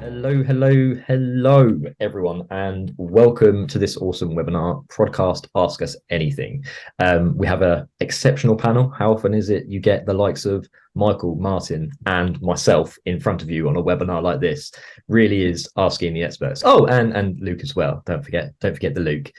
Hello, everyone, and welcome to this awesome webinar, ProdCast Ask Us Anything. We have an exceptional panel. How often is it you get the likes of Michael, Martin, and myself in front of you on a webinar like this? Really is asking the experts. Oh, and Luke as well. Don't forget the Luke.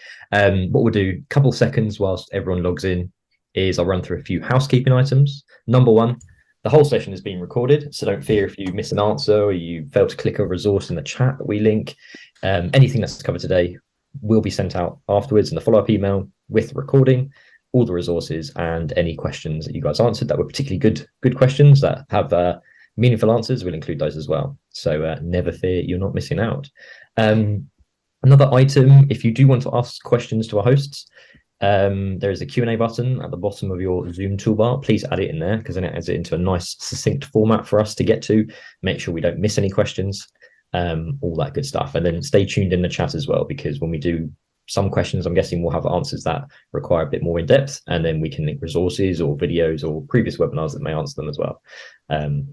What we'll do, a couple seconds whilst everyone logs in, is I'll run through a few housekeeping items. Number one, the whole session is being recorded, so don't fear if you miss an answer or you fail to click a resource in the chat that we link. Anything that's covered today will be sent out afterwards in the follow-up email with the recording, all the resources, and any questions that you guys answered that were particularly good questions that have meaningful answers. We'll include those as well. So never fear, you're not missing out. Another item, if you do want to ask questions to our hosts, there is a Q&A button at the bottom of your Zoom toolbar. Please add it in there because then it adds it into a nice succinct format for us to get to, make sure we don't miss any questions, all that good stuff. And then stay tuned in the chat as well, because when we do some questions, I'm guessing we'll have answers that require a bit more in depth, and then we can link resources or videos or previous webinars that may answer them as well, and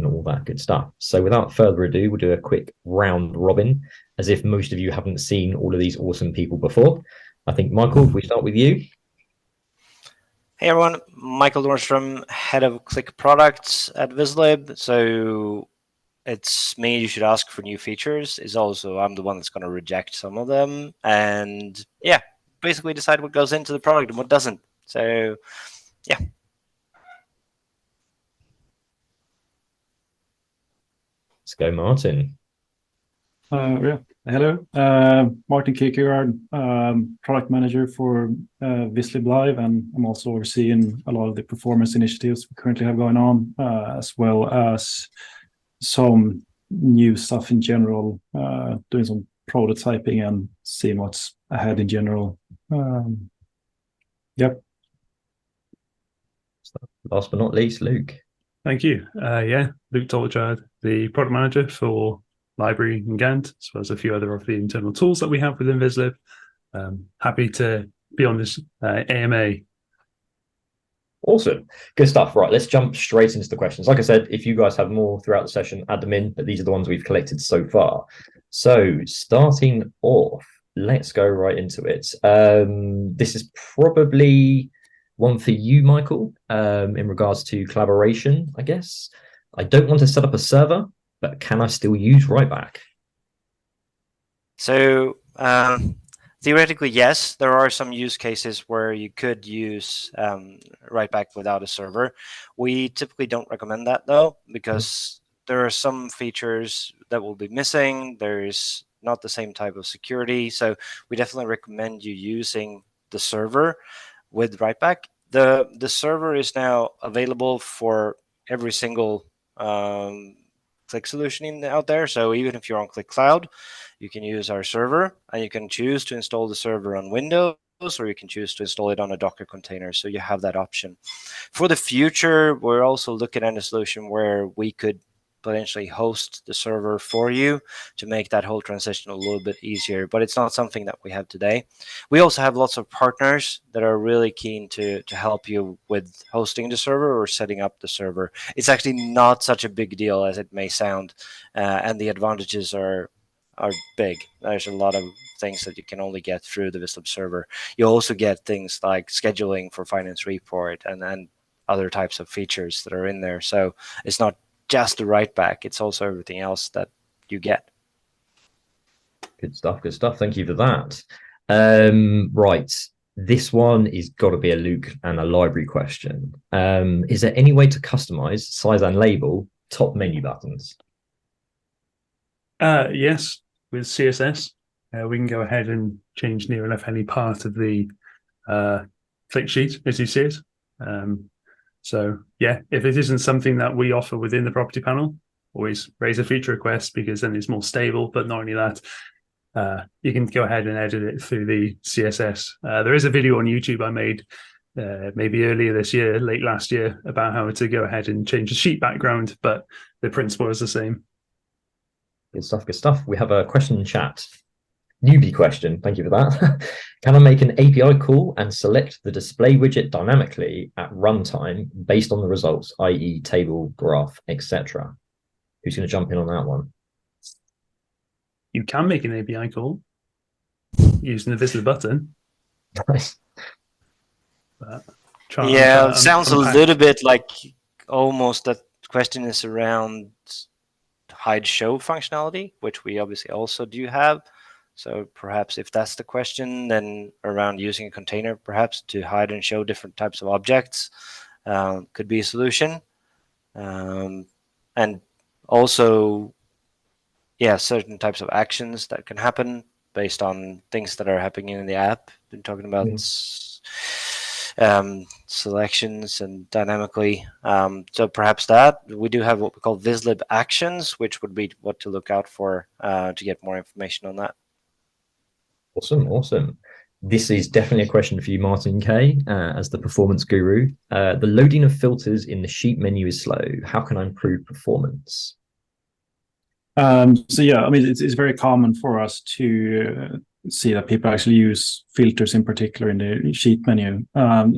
all that good stuff. So without further ado, we'll do a quick round robin, as if most of you haven't seen all of these awesome people before. I think, Michael, if we start with you. Hey everyone, Michael Nordström, head of Qlik Products at Vizlib. So it's me you should ask for new features. I'm the one that's going to reject some of them, and yeah, basically decide what goes into the product and what doesn't. So yeah. Let's go, Martin. Hello, Martin Kierkegaard, product manager for Vizlib Live, and I'm also overseeing a lot of the performance initiatives we currently have going on, as well as some new stuff in general, doing some prototyping and seeing what's ahead in general. Yep. Last but not least, Luke. Thank you. Luke Tolchard, the product manager for Library and Gantt, as well as a few other of the internal tools that we have within Vizlib. Happy to be on this AMA. Awesome. Good stuff. Right, let's jump straight into the questions. Like I said, if you guys have more throughout the session, add them in, but these are the ones we've collected so far. So starting off, let's go right into it. This is probably one for you, Michael, in regards to collaboration, I guess. I don't want to set up a server, but can I still use Writeback? So theoretically, yes. There are some use cases where you could use Writeback without a server. We typically don't recommend that, though, because there are some features that will be missing. There's not the same type of security. So we definitely recommend you using the server with Writeback. The server is now available for every single Qlik solution out there. So even if you're on Qlik Cloud, you can use our server, and you can choose to install the server on Windows, or you can choose to install it on a Docker container. So you have that option. For the future, we're also looking at a solution where we could potentially host the server for you to make that whole transition a little bit easier, but it's not something that we have today. We also have lots of partners that are really keen to help you with hosting the server or setting up the server. It's actually not such a big deal as it may sound, and the advantages are big. There's a lot of things that you can only get through the Vizlib server. You also get things like scheduling for finance report and other types of features that are in there. So it's not just the Writeback, it's also everything else that you get. Good stuff. Thank you for that. Right, this one is got to be a Luke and a library question. Is there any way to customize, size and label top menu buttons? Yes, with CSS, we can go ahead and change near enough any part of the Qlik sheet as you see it. So yeah, if it isn't something that we offer within the property panel, always raise a feature request, because then it's more stable. But not only that, you can go ahead and edit it through the CSS. There is a video on YouTube I made maybe earlier this year, late last year, about how to go ahead and change the sheet background, but the principle is the same. Good stuff. We have a question in chat. Newbie question, thank you for that. Can I make an API call and select the display widget dynamically at runtime based on the results, i.e. table, graph, etc.? Who's going to jump in on that one? you can make an API call using the Vizlib button. Nice. But it sounds a little bit like almost that question is around hide show functionality, which we obviously also do have. So perhaps if that's the question, then around using a container, perhaps to hide and show different types of objects could be a solution. And also, certain types of actions that can happen based on things that are happening in the app. Been talking about selections and dynamically. So perhaps that. We do have what we call Vizlib actions, which would be what to look out for to get more information on that. Awesome. This is definitely a question for you, Martin K, as the performance guru. The loading of filters in the sheet menu is slow. How can I improve performance? So yeah, I mean, it's very common for us to see that people actually use filters in particular in the sheet menu.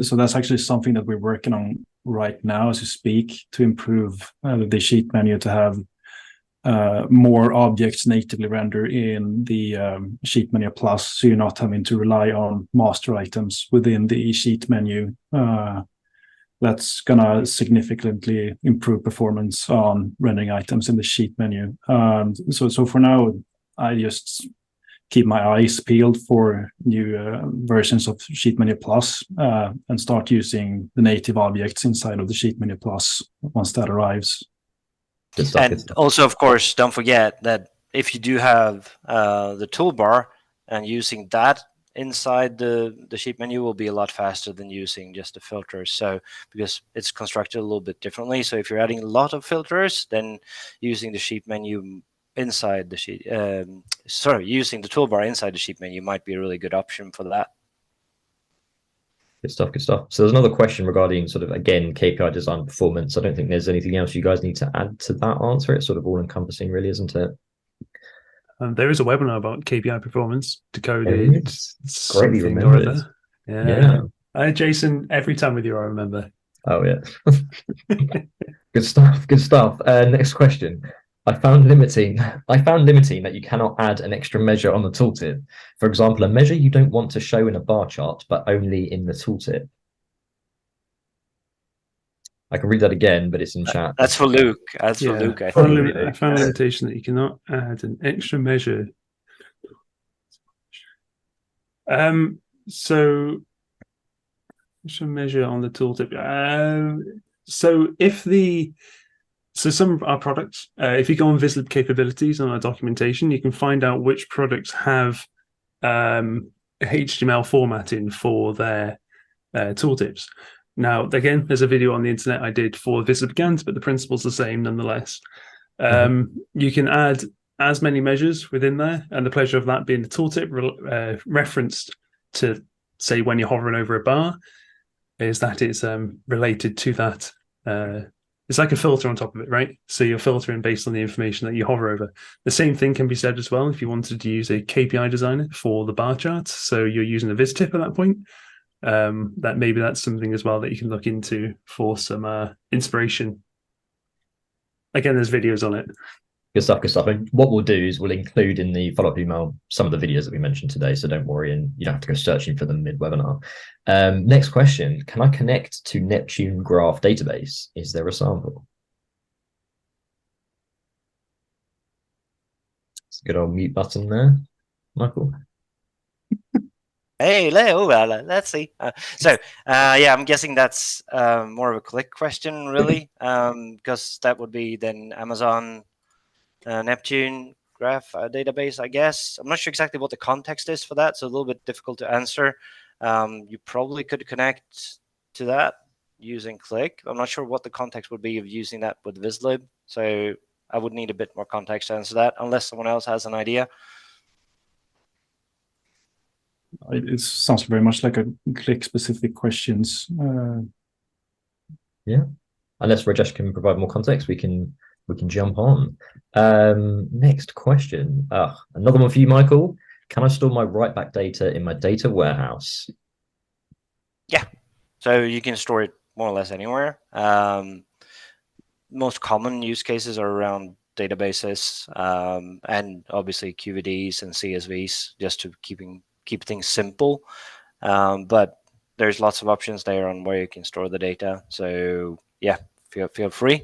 So that's actually something that we're working on right now as we speak to improve the sheet menu to have more objects natively rendered in the sheet menu plus, so you're not having to rely on master items within the sheet menu. That's gonna significantly improve performance on rendering items in the sheet menu. So for now, I just keep my eyes peeled for new versions of Sheet Menu Plus and start using the native objects inside of the Sheet Menu Plus once that arrives. And also, of course, don't forget that if you do have the toolbar and using that inside the sheet menu will be a lot faster than using just the filters. So because it's constructed a little bit differently. So if you're adding a lot of filters, then using the sheet menu inside the sheet, using the toolbar inside the sheet menu might be a really good option for that. Good stuff. So there's another question regarding sort of, again, KPI design performance. I don't think there's anything else you guys need to add to that answer. It's sort of all encompassing, really, isn't it? There is a webinar about KPI performance, decoded greatly remembered. Yeah. Jason, every time with you, I remember. Oh, yeah. Good stuff. Next question. I found limiting that you cannot add an extra measure on the tooltip. For example, a measure you don't want to show in a bar chart, but only in the tooltip. I can read that again, but it's in chat. That's for Luke. I think. I found a limitation that you cannot add an extra measure. So extra measure on the tooltip. So some of our products, if you go on Vizlib capabilities on our documentation, you can find out which products have HTML formatting for their tooltips. Now, again, there's a video on the internet I did for Vizlib Gantt, but the principle's the same nonetheless. You can add as many measures within there, and the pleasure of that being the tooltip referenced to, say, when you're hovering over a bar, is that it's related to that. It's like a filter on top of it, right? So you're filtering based on the information that you hover over. The same thing can be said as well if you wanted to use a KPI designer for the bar charts. So you're using a viz tip at that point. That's something as well that you can look into for some inspiration. Again, there's videos on it. Good stuff. And what we'll do is we'll include in the follow-up email some of the videos that we mentioned today, so don't worry, and you don't have to go searching for them mid-webinar. Next question, can I connect to Neptune Graph Database? Is there a sample? It's a good old mute button there, Michael. Hey, Leo, let's see. I'm guessing that's more of a Qlik question, really, because that would be then Amazon Neptune Graph database, I guess. I'm not sure exactly what the context is for that, so a little bit difficult to answer. You probably could connect to that using Qlik. I'm not sure what the context would be of using that with Vizlib, so I would need a bit more context to answer that, unless someone else has an idea. It sounds very much like a Qlik-specific questions. Yeah, unless Rajesh can provide more context, we can jump on. Next question. Another one for you, Michael. Can I store my write-back data in my data warehouse? Yeah, so you can store it more or less anywhere. Most common use cases are around databases, and obviously QVDs and CSVs, just to keep things simple. But there's lots of options there on where you can store the data. So yeah, feel free.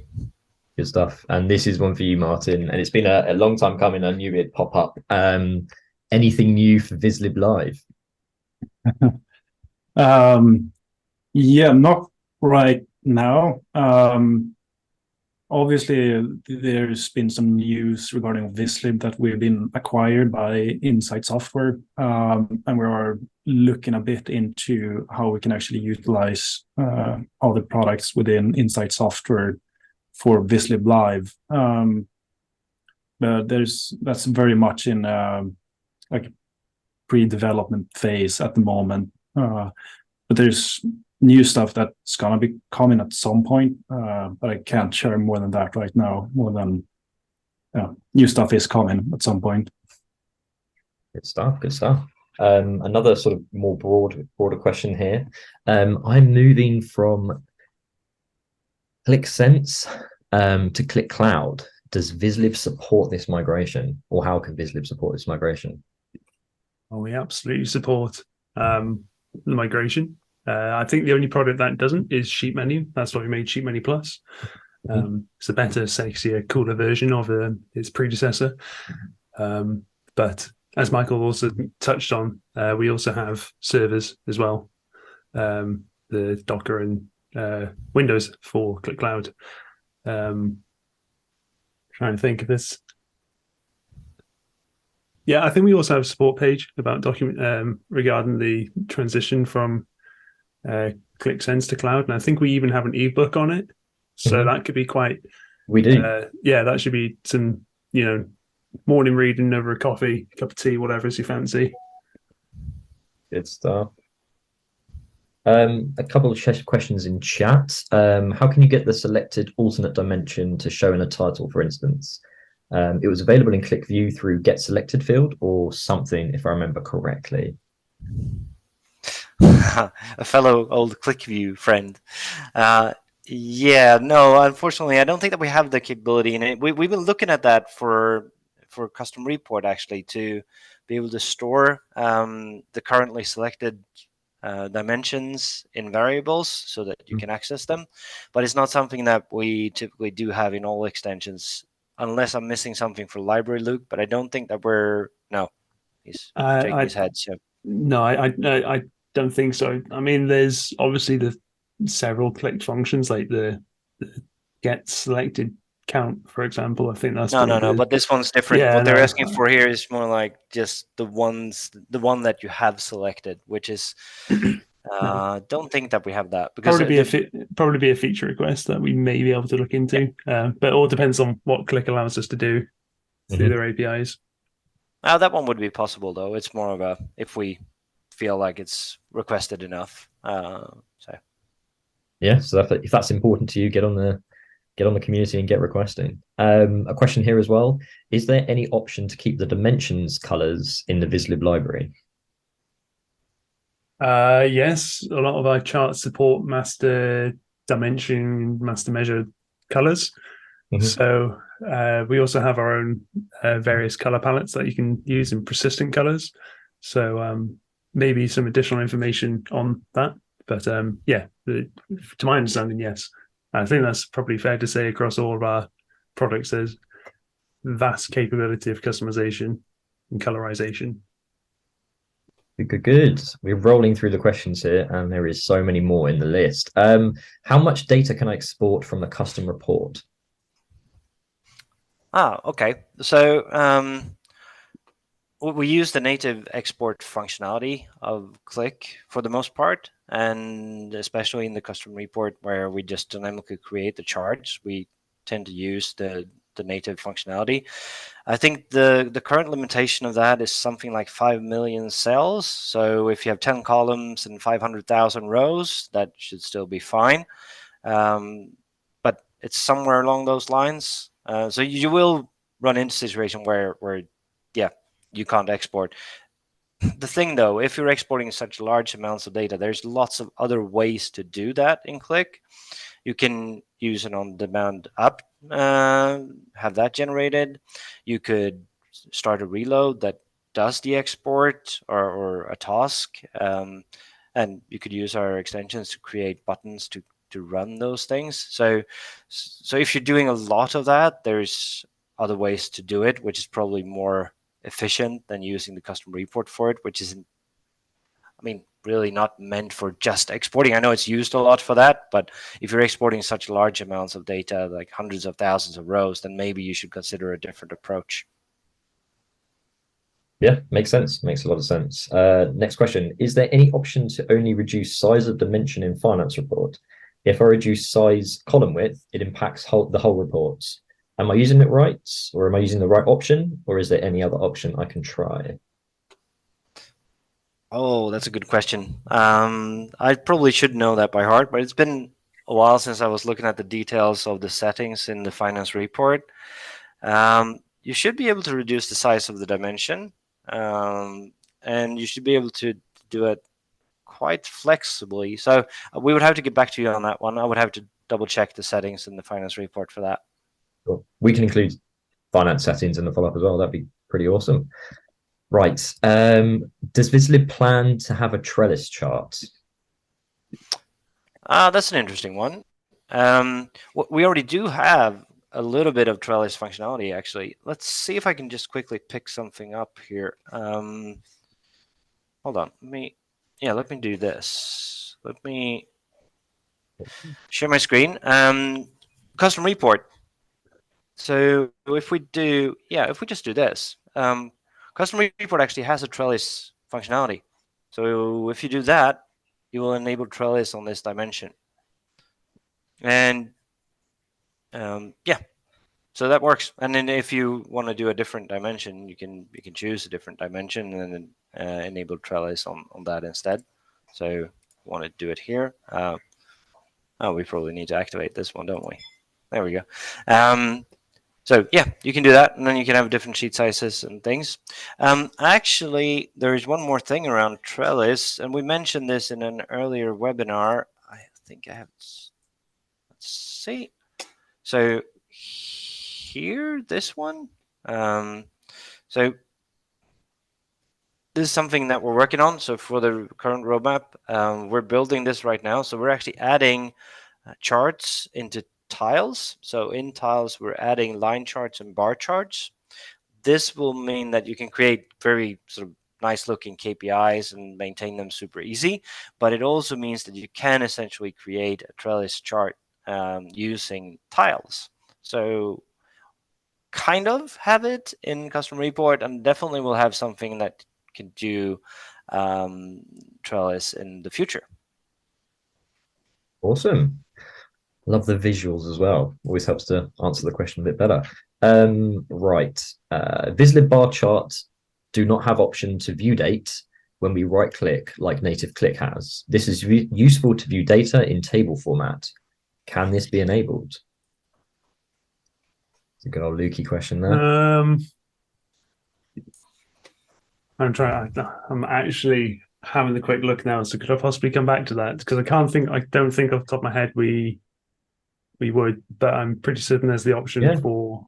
Good stuff. And this is one for you, Martin. And it's been a long time coming. I knew it'd pop up. Anything new for Vizlib Live? Yeah, not right now. Obviously, there's been some news regarding Vizlib that we've been acquired by Insight Software, and we are looking a bit into how we can actually utilize all the products within Insight Software for Vizlib Live. But that's very much in like pre-development phase at the moment. But there's new stuff that's gonna be coming at some point, but I can't share more than that right now. More than new stuff is coming at some point. Good stuff. Good stuff. Another sort of more broader question here. I'm moving from Qlik Sense to Qlik Cloud. Does Vizlib support this migration, or how can Vizlib support this migration? Well, we absolutely support the migration. I think the only product that doesn't is Sheet Menu. That's why we made Sheet Menu Plus. It's a better, sexier, cooler version of its predecessor. But as Michael also touched on, we also have servers as well, the Docker and Windows for Qlik Cloud. Trying to think of this. Yeah, I think we also have a support page about regarding the transition from Qlik Sense to Cloud, and I think we even have an ebook on it. So that could be quite. We do. Yeah, that should be some, morning reading over a coffee, cup of tea, whatever is you fancy. Good stuff. A couple of questions in chat. How can you get the selected alternate dimension to show in a title, for instance? It was available in QlikView through Get Selected field or something, if I remember correctly. A fellow old QlikView friend. Yeah, no, unfortunately, I don't think that we have the capability in it. We've been looking at that for custom report, actually, to be able to store the currently selected dimensions in variables so that you can access them. But it's not something that we typically do have in all extensions, unless I'm missing something for library, Luke. But I don't think that we're... No, he's shaking his head. So. No, I don't think so. I mean, there's obviously the several Qlik functions, like the get selected count, for example. I think that's no. But this one's different. Yeah, what they're asking for here is more like just the one that you have selected, which is don't think that we have that, because probably be a feature request that we may be able to look into. But it all depends on what Qlik allows us to do through their APIs. That one would be possible, though. It's more of a if we feel like it's requested enough. Yeah, so if that's important to you, get on the community and get requesting. A question here as well: is there any option to keep the dimensions colors in the Vizlib library? Yes, a lot of our charts support master dimension, master measure colors. So we also have our own various color palettes that you can use in persistent colors. So maybe some additional information on that. But yeah, to my understanding, yes. I think that's probably fair to say across all of our products, there's vast capability of customization and colorization. Good. We're rolling through the questions here, and there is so many more in the list. How much data can I export from the custom report? Okay. So we use the native export functionality of Qlik for the most part, and especially in the custom report where we just dynamically create the charts, we tend to use the native functionality. I think the current limitation of that is something like 5 million cells. So if you have 10 columns and 500,000 rows, that should still be fine. But it's somewhere along those lines. So you will run into a situation where you can't export. The thing, though, if you're exporting such large amounts of data, there's lots of other ways to do that in Qlik. You can use an on-demand app, have that generated. You could start a reload that does the export or a task, and you could use our extensions to create buttons to run those things. So if you're doing a lot of that, there's other ways to do it, which is probably more efficient than using the custom report for it, which isn't, I mean, really not meant for just exporting. I know it's used a lot for that, but if you're exporting such large amounts of data, like hundreds of thousands of rows, then maybe you should consider a different approach. Yeah, makes sense. Makes a lot of sense. Next question. Is there any option to only reduce size of dimension in finance report? If I reduce size column width, it impacts the whole reports. Am I using it right, or am I using the right option, or is there any other option I can try? Oh, that's a good question. I probably should know that by heart, but it's been a while since I was looking at the details of the settings in the finance report. You should be able to reduce the size of the dimension, and you should be able to do it quite flexibly. So we would have to get back to you on that one. I would have to double check the settings in the finance report for that. Cool. We can include finance settings in the follow-up as well. That'd be pretty awesome. Right. Does Vizlib plan to have a trellis chart? That's an interesting one. We already do have a little bit of trellis functionality, actually. Let's see if I can just quickly pick something up here. Hold on. Let me do this. Let me share my screen. Custom report. So if we just do this, custom report actually has a trellis functionality. So if you do that, you will enable trellis on this dimension. And so that works. And then if you want to do a different dimension, you can choose a different dimension and then enable trellis on that instead. So want to do it here. We probably need to activate this one, don't we? There we go. So yeah, you can do that, and then you can have different sheet sizes and things. Actually, there is one more thing around trellis, and we mentioned this in an earlier webinar. I think I have. Let's see. So here, this one. So this is something that we're working on. So for the current roadmap, we're building this right now. So we're actually adding charts into tiles. So in tiles, we're adding line charts and bar charts. This will mean that you can create very sort of nice looking KPIs and maintain them super easy. But it also means that you can essentially create a trellis chart using tiles. So kind of have it in custom report, and definitely will have something that can do trellis in the future. Awesome. Love the visuals as well. Always helps to answer the question a bit better. Right. Vizlib bar charts do not have option to view date when we right click like native Qlik has. This is useful to view data in table format. Can this be enabled? It's a good old Lukey question there. I'm actually having a quick look now. So could I possibly come back to that? Because I don't think off the top of my head we would, but I'm pretty certain there's the option for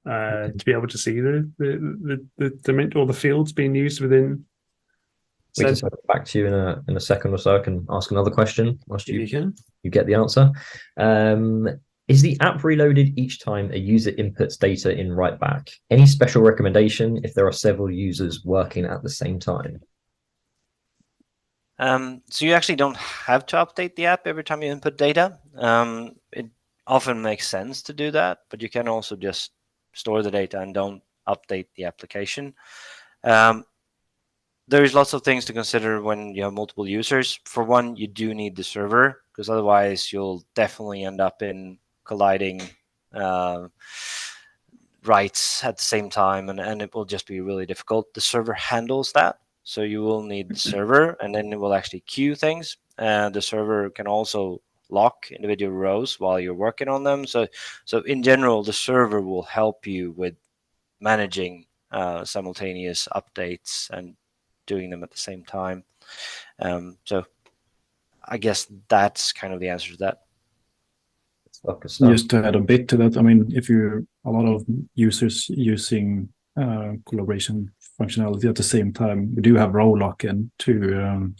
to be able to see the or the fields being used within. We can send it back to you in a second or so. I can ask another question whilst you get the answer. Is the app reloaded each time a user inputs data in write back? Any special recommendation if there are several users working at the same time? So you actually don't have to update the app every time you input data. It often makes sense to do that, but you can also just store the data and don't update the application. There's lots of things to consider when you have multiple users. For one, you do need the server, because otherwise you'll definitely end up in colliding writes at the same time, and it will just be really difficult. The server handles that. So you will need the server, and then it will actually queue things. The server can also lock individual rows while you're working on them. So in general, the server will help you with managing simultaneous updates and doing them at the same time. So I guess that's kind of the answer to that. Good stuff. Just to add a bit to that, I mean, if you're a lot of users using collaboration functionality at the same time, we do have row lock-in to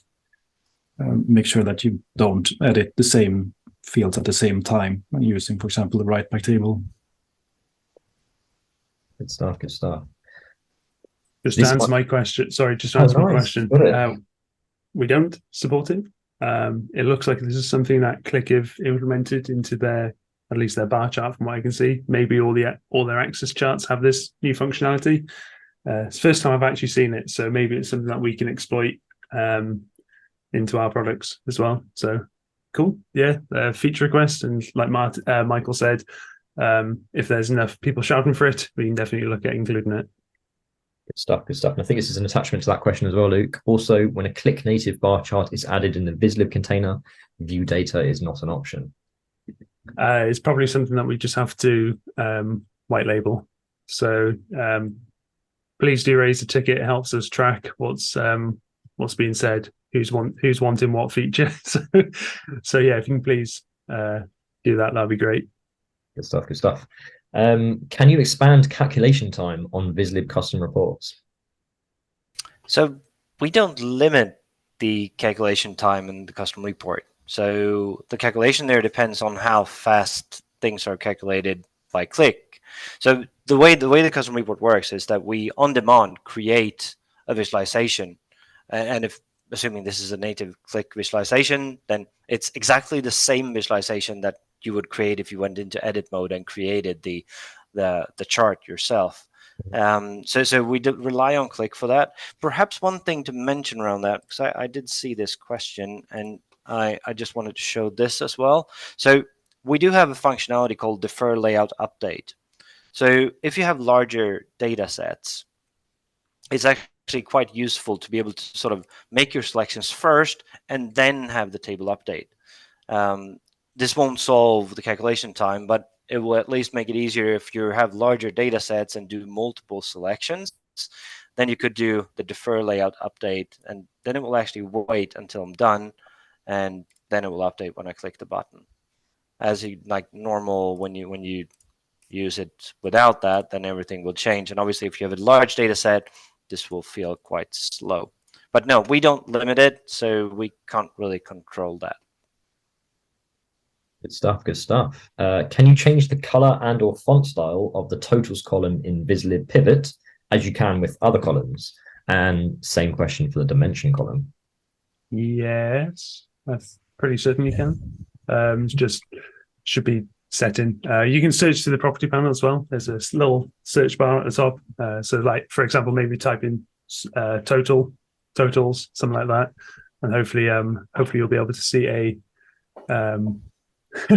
make sure that you don't edit the same fields at the same time when using, for example, the write back table. Good stuff. Good stuff. Just to answer my question, sorry, just to answer my question. We don't support it. It looks like this is something that Qlik have implemented into at least their bar chart from what I can see. Maybe all their access charts have this new functionality. It's the first time I've actually seen it, so maybe it's something that we can exploit into our products as well. So cool. Yeah, feature request, and like Michael said, if there's enough people shouting for it, we can definitely look at including it. Good stuff, good stuff. And I think this is an attachment to that question as well, Luke. Also, when a Qlik native bar chart is added in the Vizlib container, view data is not an option. It's probably something that we just have to white label. So please do raise the ticket. It helps us track what's being said, who's wanting what feature. So yeah, if you can please do that, that'd be great. Good stuff, good stuff. Can you expand calculation time on Vizlib custom reports? So we don't limit the calculation time in the custom report. So the calculation there depends on how fast things are calculated by Qlik. So the way the custom report works is that we on demand create a visualization, and if assuming this is a native Qlik visualization, then it's exactly the same visualization that you would create if you went into edit mode and created the chart yourself. So we rely on Qlik for that. Perhaps one thing to mention around that, because I did see this question and I just wanted to show this as well. So we do have a functionality called defer layout update. So if you have larger data sets, it's actually quite useful to be able to sort of make your selections first and then have the table update. This won't solve the calculation time, but it will at least make it easier if you have larger data sets and do multiple selections. Then you could do the defer layout update, and then it will actually wait until I'm done, and then it will update when I click the button. As you like normal, when you use it without that, then everything will change. And obviously, if you have a large data set, this will feel quite slow. But no, we don't limit it, so we can't really control that. Good stuff, good stuff. Can you change the color and or font style of the totals column in Vizlib pivot as you can with other columns? And same question for the dimension column. Yes, that's pretty certain you can. Just should be set in. You can search to the property panel as well. There's a little search bar at the top. So like, for example, maybe type in totals, something like that. And hopefully you'll be able to see a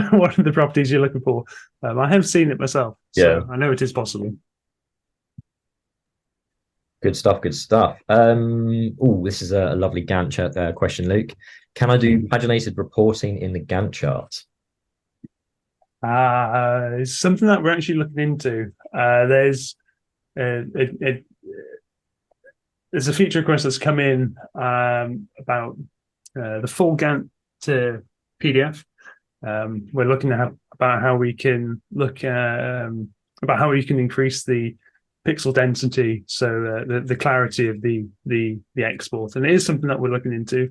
one of the properties you're looking for. I have seen it myself, so I know it is possible. Good stuff, good stuff. Oh, this is a lovely Gantt chart question, Luke. Can I do paginated reporting in the Gantt chart? It's something that we're actually looking into. There's a feature request that's come in about the full Gantt to PDF. We're looking at about how we can look about how we can increase the pixel density, so the clarity of the export, and it is something that we're looking into.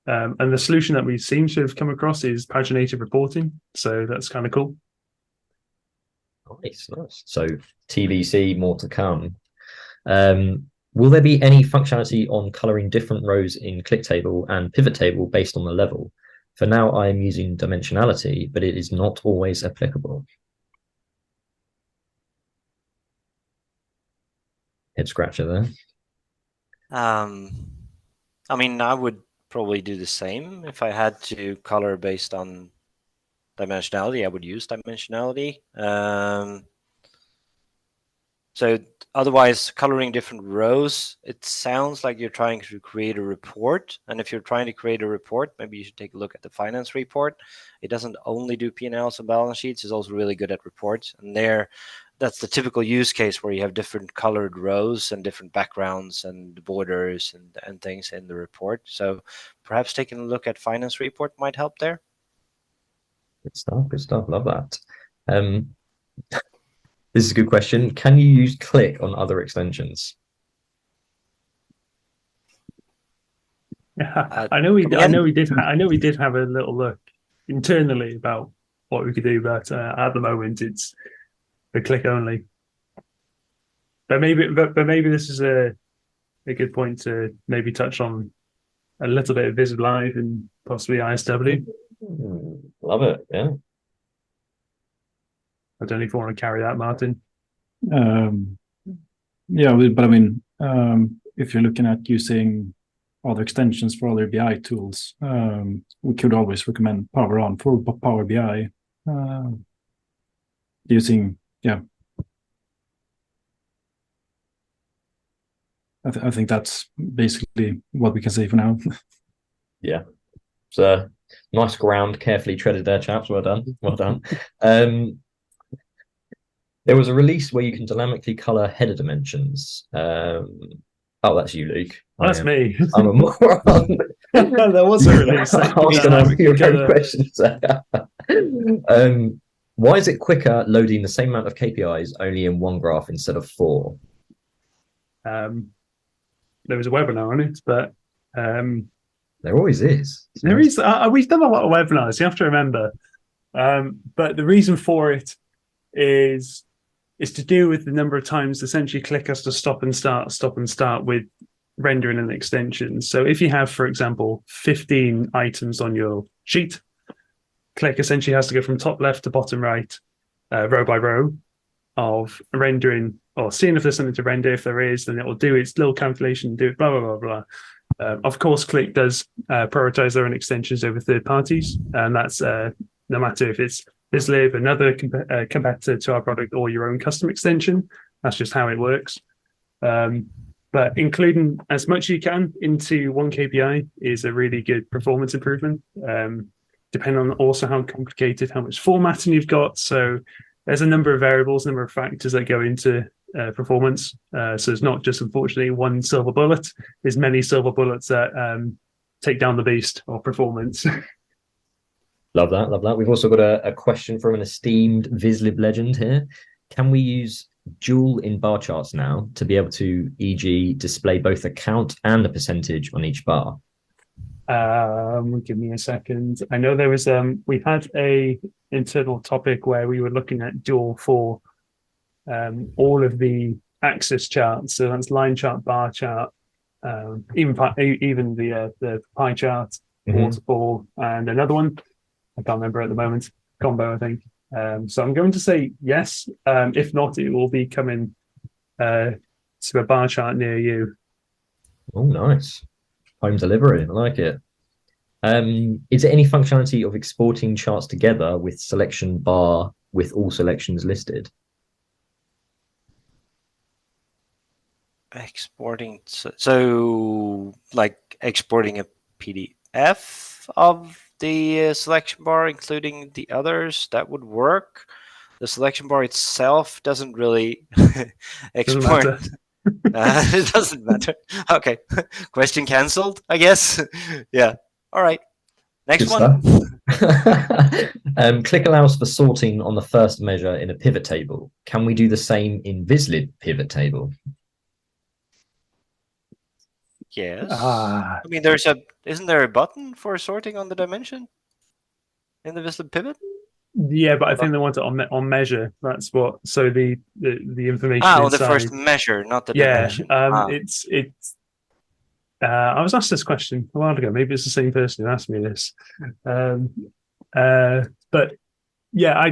And the solution that we seem to have come across is paginated reporting, so that's kind of cool. Nice. So TBC, more to come. Will there be any functionality on coloring different rows in Qlik table and pivot table based on the level? For now, I am using dimensionality, but it is not always applicable. Head scratcher there. I mean, I would probably do the same if I had to color based on dimensionality. I would use dimensionality. So otherwise, coloring different rows, it sounds like you're trying to create a report. And if you're trying to create a report, maybe you should take a look at the finance report. It doesn't only do P&Ls and balance sheets. It's also really good at reports. And that's the typical use case where you have different colored rows and different backgrounds and borders and things in the report. So perhaps taking a look at finance report might help there. Good stuff. Good stuff. Love that. This is a good question. Can you use Qlik on other extensions? I know we did have a little look internally about what we could do, but at the moment it's for Qlik only. But maybe this is a good point to maybe touch on a little bit of Vizlib Live and possibly ISW. Love it. Yeah. I don't know if you want to carry that, Martin. Yeah, but I mean, if you're looking at using other extensions for other BI tools, we could always recommend Power On for Power BI. I think that's basically what we can say for now. Yeah. So nice ground, carefully treaded there, chaps. Well done. Well done. There was a release where you can dynamically color header dimensions. Oh, that's you, Luke. That's me. I'm a moron. There was a release. I was going to ask you a great question. Why is it quicker loading the same amount of KPIs only in one graph instead of 4? There was a webinar on it, but there always is. There is. We've done a lot of webinars. You have to remember, but the reason for it is to do with the number of times essentially Qlik has to stop and start with rendering an extension. So if you have, for example, 15 items on your sheet, Qlik essentially has to go from top left to bottom right, row by row, of rendering or seeing if there's something to render. If there is, then it will do its little calculation, do it, blah, blah, blah, blah. Of course, Qlik does prioritize their own extensions over third parties, and that's no matter if it's Vizlib, another competitor to our product, or your own custom extension. That's just how it works. But including as much as you can into one KPI is a really good performance improvement, depending on also how complicated, how much formatting you've got. So there's a number of variables, number of factors that go into performance. So it's not just, unfortunately, one silver bullet. There's many silver bullets that take down the beast of performance. Love that. Love that. We've also got a question from an esteemed Vizlib legend here. Can we use dual in bar charts now to be able to, e.g., display both a count and a percentage on each bar? Give me a second. I know there was we had a internal topic where we were looking at dual for all of the axis charts. So that's line chart, bar chart, even the pie chart, waterfall, and another one I can't remember at the moment. Combo, I think. So I'm going to say yes. If not, it will be coming to a bar chart near you. Oh, nice. Home delivery. I like it. Is there any functionality of exporting charts together with selection bar with all selections listed? Exporting, so like exporting a PDF of the selection bar, including the others, that would work. The selection bar itself doesn't really export. It doesn't matter. Okay. Question cancelled, I guess. Yeah. All right. Next Good one. Qlik allows for sorting on the first measure in a pivot table. Can we do the same in Vizlib pivot table? Yes. I mean, isn't there a button for sorting on the dimension in the Vizlib pivot? Yeah, but I think they want it on measure. That's what. So the information. On the first measure, not the dimension. It's. I was asked this question a while ago. Maybe it's the same person who asked me this. But yeah,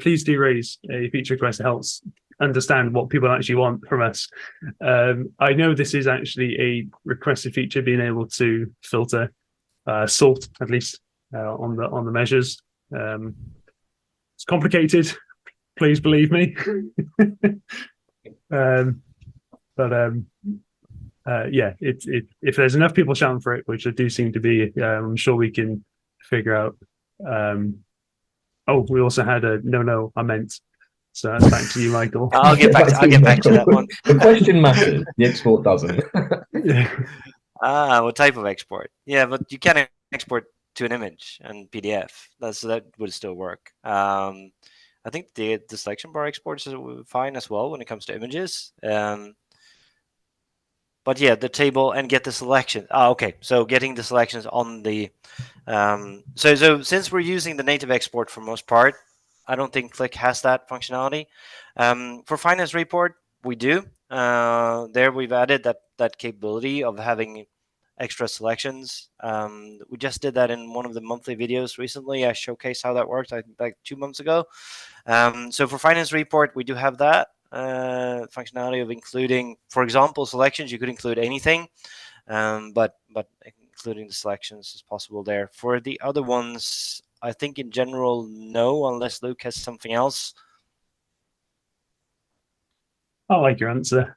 please do raise a feature request that helps understand what people actually want from us. I know this is actually a requested feature, being able to filter, sort at least on the measures. It's complicated. Please believe me. If there's enough people shouting for it, which there do seem to be, I'm sure we can figure out. We also had a no, I meant. So that's back to you, Michael. I'll get back to that one. The question matters. The export doesn't. What type of export? Yeah, but you can export to an image and PDF. That would still work. I think the selection bar exports is fine as well when it comes to images. But yeah, the table and get the selection. Okay. So getting the selections on the so since we're using the native export for most part, I don't think Qlik has that functionality. For finance report, we do. There we've added that capability of having extra selections. We just did that in one of the monthly videos recently. I showcased how that worked, I think, like 2 months ago. So for finance report, we do have that functionality of including, for example, selections. You could include anything, but including the selections is possible there. For the other ones, I think in general, no, unless Luke has something else. I like your answer.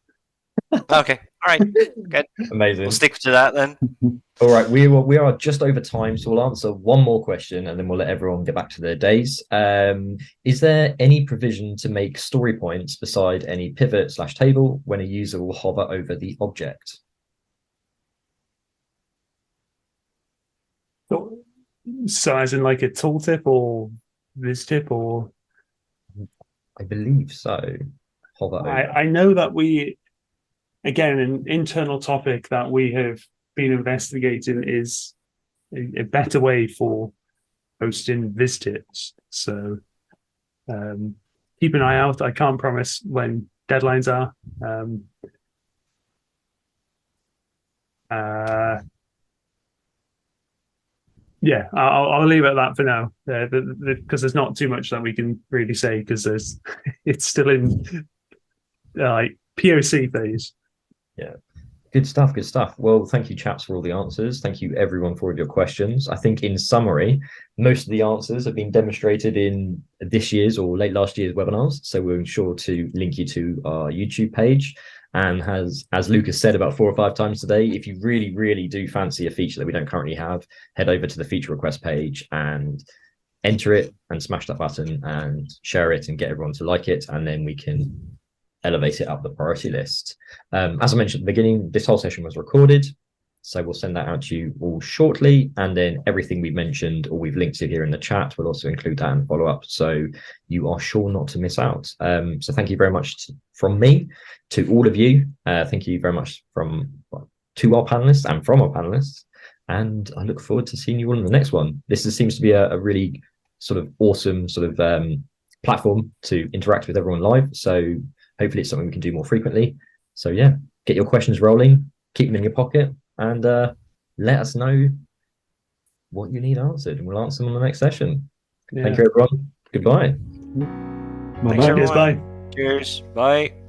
Okay, all right, good. Amazing. We'll stick to that then. All right, we are just over time, so we'll answer one more question and then we'll let everyone get back to their days. Is there any provision to make story points beside any pivot/table when a user will hover over the object? So as in like a tooltip or Viztip or? I believe so. Hover over. I know that we, again, an internal topic that we have been investigating is a better way for hosting Viztips. So keep an eye out. I can't promise when deadlines are. Yeah, I'll leave it at that for now, because there's not too much that we can really say, because it's still in like POC phase. Yeah. Good stuff. Good stuff. Well, thank you, chaps, for all the answers. Thank you, everyone, for all of your questions. I think in summary, most of the answers have been demonstrated in this year's or late last year's webinars. So we're sure to link you to our YouTube page. And as Lucas said about 4 or 5 times today, if you really, really do fancy a feature that we don't currently have, head over to the feature request page and enter it and smash that button and share it and get everyone to like it. And then we can elevate it up the priority list. As I mentioned at the beginning, this whole session was recorded, so we'll send that out to you all shortly, and then everything we've mentioned or we've linked to here in the chat, we'll also include that in follow-up, so you are sure not to miss out. So thank you very much from me to all of you. Thank you very much to our panelists and from our panelists, and I look forward to seeing you all in the next one. This seems to be a really sort of awesome sort of platform to interact with everyone live, so hopefully it's something we can do more frequently. So yeah, get your questions rolling, keep them in your pocket, and let us know what you need answered, and we'll answer them on the next session. Yeah. Thank you, everyone. Goodbye. Thanks, everyone. Bye. Cheers. Bye.